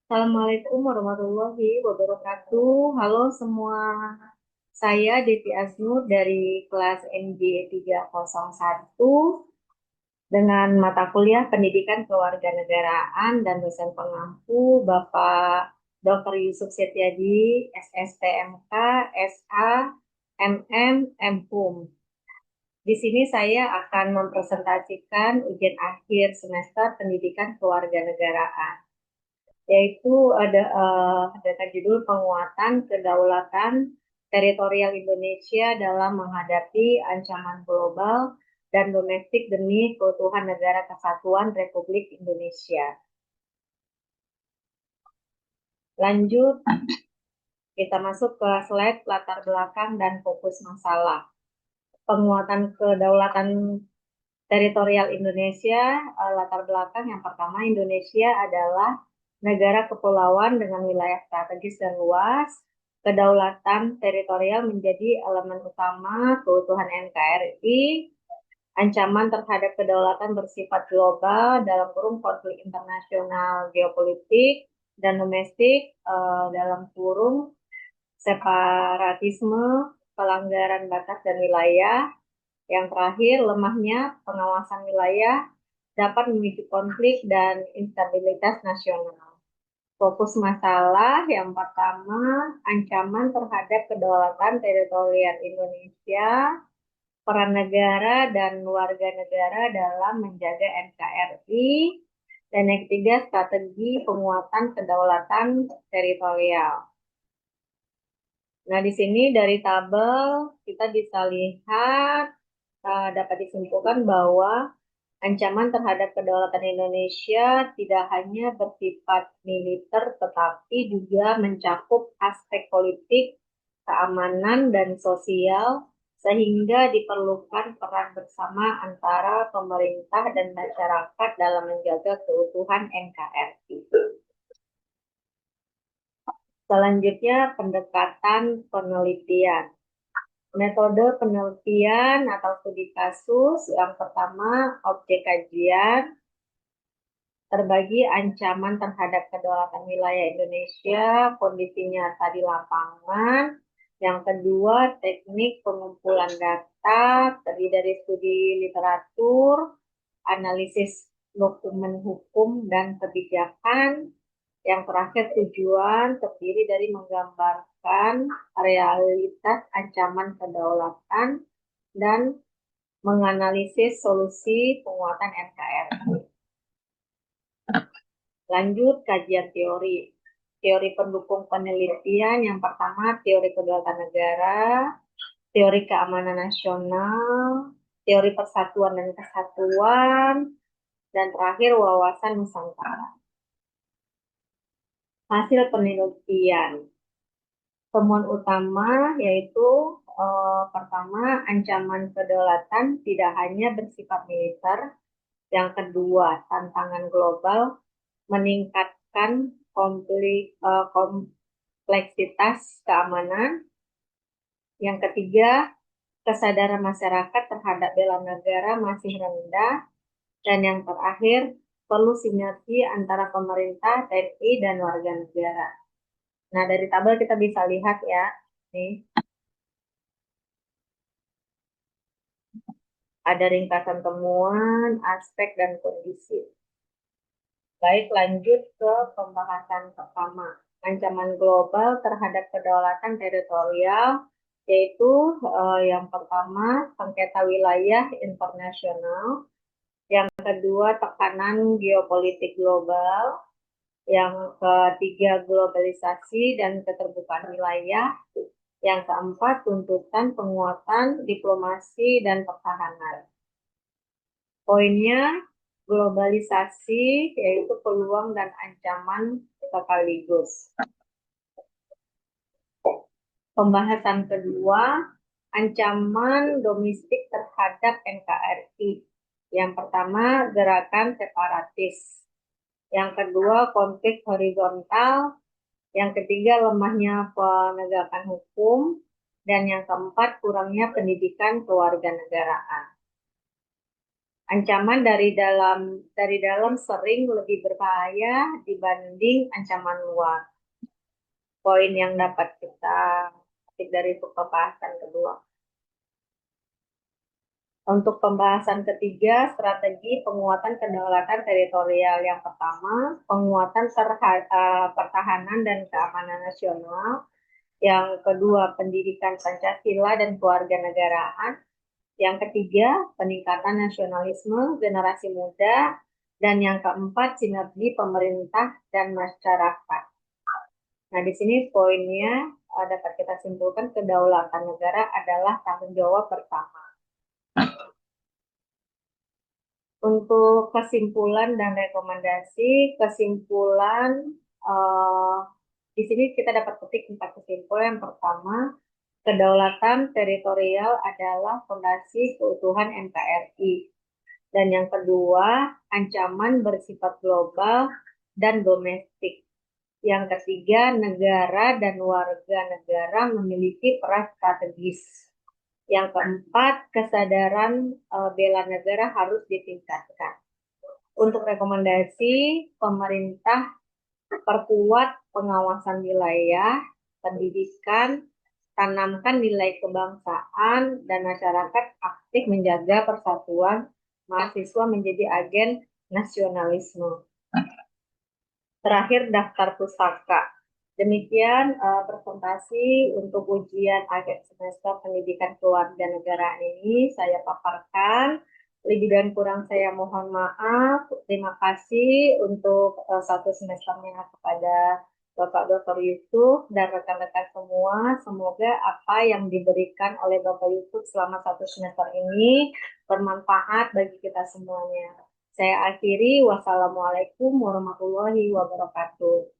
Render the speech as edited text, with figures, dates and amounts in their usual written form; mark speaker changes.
Speaker 1: Assalamualaikum warahmatullahi wabarakatuh. Halo semua, saya Devi Asnur dari kelas MJ 301 dengan mata kuliah Pendidikan Kewarganegaraan dan dosen pengampu Bapak Dr. Yusuf Setiadi, SSTMK, SA, MM, MPUM. Di sini saya akan mempresentasikan ujian akhir semester Pendidikan Kewarganegaraan, yaitu dengan judul penguatan kedaulatan teritorial Indonesia dalam menghadapi ancaman global dan domestik demi keutuhan Negara Kesatuan Republik Indonesia. Lanjut, kita masuk ke slide latar belakang dan fokus masalah. Penguatan kedaulatan teritorial Indonesia, latar belakang yang pertama, Indonesia adalah negara kepulauan dengan wilayah strategis dan luas. Kedaulatan teritorial menjadi elemen utama keutuhan NKRI. Ancaman terhadap kedaulatan bersifat global dalam kurung konflik internasional, geopolitik, dan domestik dalam kurung separatisme, pelanggaran batas dan wilayah. Yang terakhir, lemahnya pengawasan wilayah dapat memicu konflik dan instabilitas nasional. Fokus masalah yang pertama, ancaman terhadap kedaulatan teritorial Indonesia, peran negara dan warga negara dalam menjaga NKRI, dan yang ketiga, strategi penguatan kedaulatan teritorial. Nah, di sini dari tabel kita bisa lihat dapat disimpulkan bahwa ancaman terhadap kedaulatan Indonesia tidak hanya bersifat militer, tetapi juga mencakup aspek politik, keamanan, dan sosial, sehingga diperlukan peran bersama antara pemerintah dan masyarakat dalam menjaga keutuhan NKRI. Selanjutnya, pendekatan penelitian. Metode penelitian atau studi kasus yang pertama, objek kajian, terbagi ancaman terhadap kedaulatan wilayah Indonesia, kondisi nyata di lapangan. Yang kedua, teknik pengumpulan data, terdiri dari studi literatur, analisis dokumen hukum dan kebijakan. Yang terakhir, tujuan terdiri dari menggambarkan realitas ancaman kedaulatan dan menganalisis solusi penguatan NKRI. Lanjut, kajian teori. Teori pendukung penelitian yang pertama, teori kedaulatan negara, teori keamanan nasional, teori persatuan dan kesatuan, dan terakhir wawasan Nusantara. Hasil penelitian. Temuan utama yaitu pertama, ancaman kedaulatan tidak hanya bersifat militer. Yang kedua, tantangan global meningkatkan kompleksitas keamanan. Yang ketiga, kesadaran masyarakat terhadap bela negara masih rendah. Dan yang terakhir, perlu sinergi antara pemerintah, TNI, dan warga negara. Nah, dari tabel kita bisa lihat ya, nih ada ringkasan temuan, aspek, dan kondisi. Baik, lanjut ke pembahasan pertama. Ancaman global terhadap kedaulatan teritorial, yaitu yang pertama, sengketa wilayah internasional. Yang kedua, tekanan geopolitik global. Yang ketiga, globalisasi dan keterbukaan wilayah. Yang keempat, tuntutan penguatan diplomasi dan pertahanan. Poinnya, globalisasi yaitu peluang dan ancaman sekaligus. Pembahasan kedua, ancaman domestik terhadap NKRI. Yang pertama, gerakan separatis. Yang kedua, konflik horizontal. Yang ketiga, lemahnya penegakan hukum. Dan yang keempat, kurangnya pendidikan kewarganegaraan. Ancaman dari dalam sering lebih berbahaya dibanding ancaman luar. Poin yang dapat kita petik dari pembahasan kedua. Untuk pembahasan ketiga, strategi penguatan kedaulatan teritorial. Yang pertama, penguatan pertahanan dan keamanan nasional. Yang kedua, pendidikan Pancasila dan kewarganegaraan. Yang ketiga, peningkatan nasionalisme generasi muda. Dan yang keempat, sinergi pemerintah dan masyarakat. Nah, di sini poinnya dapat kita simpulkan kedaulatan negara adalah tanggung jawab bersama. Untuk kesimpulan dan rekomendasi, kesimpulan eh, di sini kita dapat petik 4 kesimpulan. Yang pertama, kedaulatan teritorial adalah fondasi keutuhan NKRI. Dan yang kedua, ancaman bersifat global dan domestik. Yang ketiga, negara dan warga negara memiliki peran strategis. Yang keempat, kesadaran bela negara harus ditingkatkan. Untuk rekomendasi, pemerintah perkuat pengawasan wilayah, pendidikan, tanamkan nilai kebangsaan, dan masyarakat aktif menjaga persatuan mahasiswa menjadi agen nasionalisme. Terakhir, daftar pusaka. Demikian presentasi untuk ujian akhir semester pendidikan kewarganegaraan ini saya paparkan. Lebih dan kurang saya mohon maaf. Terima kasih untuk 1 semesternya kepada Bapak Dr. Yusuf dan rekan-rekan semua. Semoga apa yang diberikan oleh Bapak Yusuf selama 1 semester ini bermanfaat bagi kita semuanya. Saya akhiri, wassalamualaikum warahmatullahi wabarakatuh.